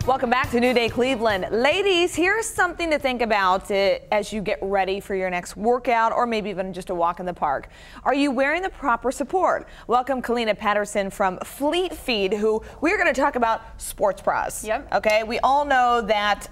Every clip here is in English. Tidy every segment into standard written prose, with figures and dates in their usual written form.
Welcome back to New Day Cleveland. Ladies, here's something to think about as you get ready for your next workout or maybe even just a walk in the park. Are you wearing the proper support? Welcome Colleena Patterson from Fleet Feet, who we're going to talk about sports bras. Yep. Okay, we all know that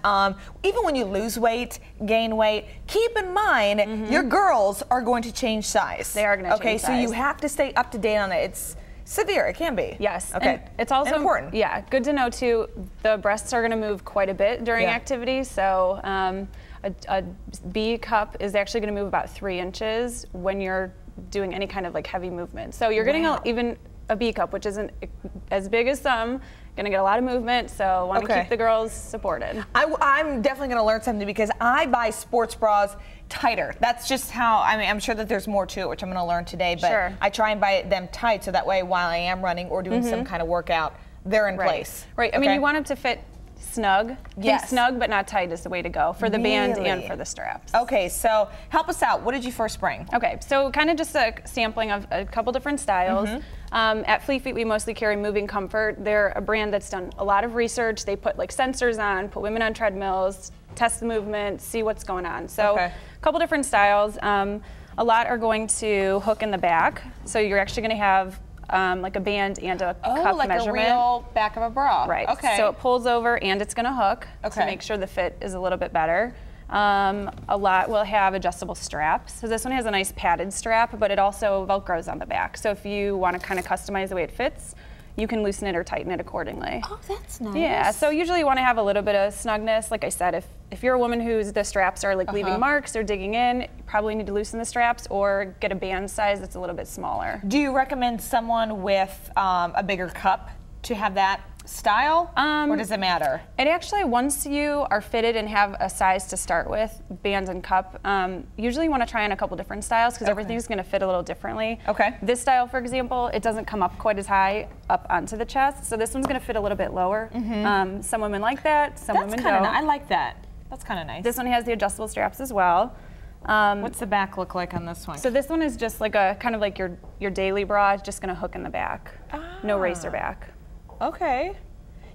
even when you lose weight, gain weight, keep in mind your girls are going to change size. They are going to change size. Okay, so you have to stay up to date on it. It's severe, it can be. Yes. Okay. And it's also important. Yeah, good to know too. The breasts are going to move quite a bit during activity. So a B cup is actually going to move about 3 inches when you're doing any kind of like heavy movement. So you're getting even a B cup, which isn't as big as some. Going to get a lot of movement, so want to keep the girls supported. I'm definitely going to learn something because I buy sports bras tighter. That's just how, I mean, I'm sure that there's more to it, which I'm going to learn today, but I try and buy them tight so that way while I am running or doing some kind of workout, they're in place. Right, I mean, you want them to fit snug. Yes. Snug but not tight is the way to go for the band and for the straps. Okay, so help us out. What did you first bring? Okay, so kind of just a sampling of a couple different styles. At Fleet Feet, we mostly carry Moving Comfort. They're a brand that's done a lot of research. They put like sensors on, put women on treadmills, test the movement, see what's going on. So a couple different styles. A lot are going to hook in the back. So you're actually going to have like a band and a cup like measurement. A real back of a bra. Right. Okay. So it pulls over and it's going to hook to make sure the fit is a little bit better. A lot will have adjustable straps. So this one has a nice padded strap, but it also Velcros on the back. So if you want to kind of customize the way it fits, you can loosen it or tighten it accordingly. Oh, that's nice. Yeah, so usually you want to have a little bit of snugness. Like I said, if you're a woman whose the straps are like leaving marks or digging in, you probably need to loosen the straps or get a band size that's a little bit smaller. Do you recommend someone with a bigger cup to have that style, or does it matter? It actually, once you are fitted and have a size to start with, band and cup, usually you want to try on a couple different styles because everything's going to fit a little differently. This style, for example, it doesn't come up quite as high up onto the chest, so this one's going to fit a little bit lower. Some women like that, some women don't. I like that. That's kind of nice. This one has the adjustable straps as well. What's the back look like on this one? So this one is just like a kind of like your daily bra. It's just going to hook in the back. No racer back. Okay.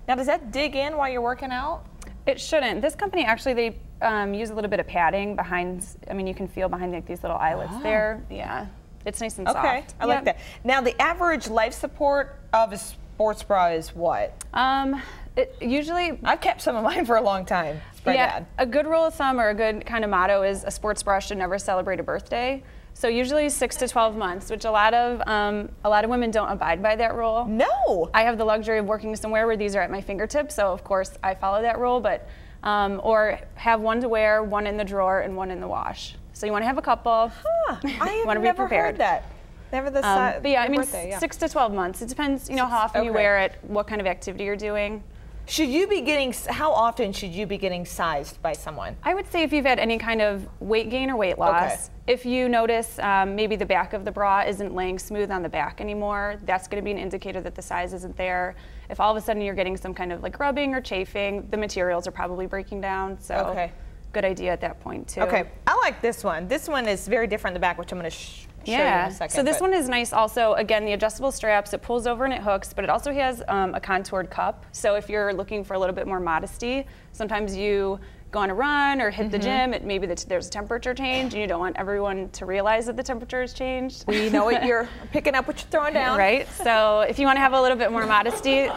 Now, does that dig in while you're working out? It shouldn't. This company actually, they use a little bit of padding behind. I mean, you can feel behind like these little eyelets there. Yeah, it's nice and soft. Okay, I like that. Now, the average life support of a sports bra is what? Usually, I've kept some of mine for a long time. It's pretty bad. A good rule of thumb or a good kind of motto is a sports bra should never celebrate a birthday. So usually 6 to 12 months, which a lot of women don't abide by that rule. No. I have the luxury of working somewhere where these are at my fingertips, so of course I follow that rule. But or have one to wear, one in the drawer, and one in the wash. So you want to have a couple. I have never heard that. Never the size. But yeah, I mean 6 to 12 months. It depends, you know, how often you wear it, what kind of activity you're doing. Should you be getting, how often should you be getting sized by someone? I would say if you've had any kind of weight gain or weight loss, if you notice maybe the back of the bra isn't laying smooth on the back anymore, that's going to be an indicator that the size isn't there. If all of a sudden you're getting some kind of like rubbing or chafing, the materials are probably breaking down. So good idea at that point too. Okay, I like this one. This one is very different in the back, which I'm going to show you in a second. So this one is nice also. Again, the adjustable straps, it pulls over and it hooks, but it also has a contoured cup. So if you're looking for a little bit more modesty, sometimes you go on a run or hit the gym, maybe there's a temperature change and you don't want everyone to realize that the temperature has changed. We know what you're picking up, what you're throwing down. Right, so if you want to have a little bit more modesty,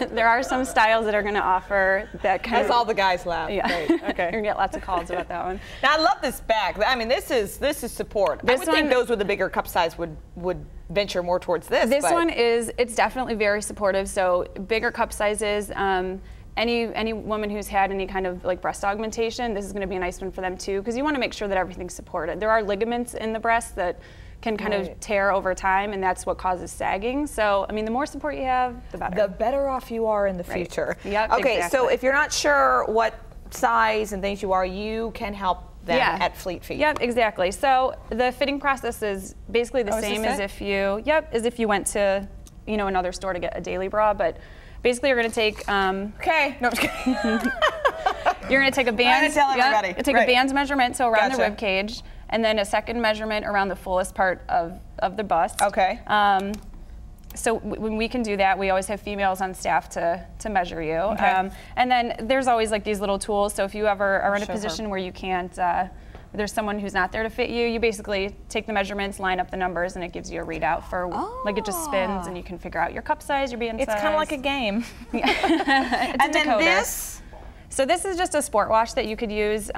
there are some styles that are going to offer that kind of. As all the guys laugh. Yeah. Right. Okay. You're going to get lots of calls about that one. Now I love this bag. I mean, this is support. I would think those with a bigger cup size would venture more towards this. This one it's definitely very supportive. So bigger cup sizes. Any woman who's had any kind of like breast augmentation, this is going to be a nice one for them too, because you want to make sure that everything's supported. There are ligaments in the breast that can kind of tear over time, and that's what causes sagging. So, I mean, the more support you have, the better. The better off you are in the future. Yep, okay, exactly. so if you're not sure what size and things you are, you can help them at Fleet Feet. Yep, exactly. So the fitting process is basically the same as if you, went to, you know, another store to get a daily bra, but basically, you're going to take. Okay. No, I'm just kidding. You're going to take a band. I'm going to tell everybody. Take a band's measurement, so around the rib cage, and then a second measurement around the fullest part of the bust. Okay. So when we can do that, we always have females on staff to measure you. Okay. And then there's always like these little tools. So if you ever are in a Show position her. where you can't, there's someone who's not there to fit you, you basically take the measurements, line up the numbers, and it gives you a readout for, like it just spins and you can figure out your cup size, your band size. It's kind of like a game. It's And a then decoder. this? So this is just a sport wash that you could use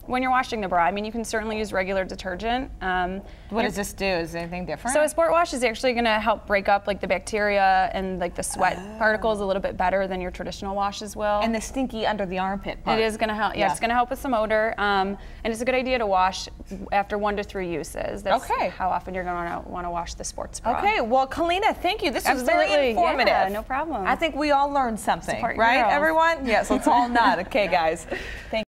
when you're washing the bra. I mean, you can certainly use regular detergent. What does this do? Is it anything different? So a sport wash is actually going to help break up like the bacteria and like the sweat particles a little bit better than your traditional washes will. And the stinky under the armpit part. It is going to help. Yeah, it's going to help with some odor. And it's a good idea to wash after 1 to 3 uses. That's how often you're going to want to wash the sports bra. Okay, well, Colleena, thank you. This was very informative. Yeah, no problem. I think we all learned something, Support your right, girls. everyone? Yes, let's all nod. Okay, guys. Thank you.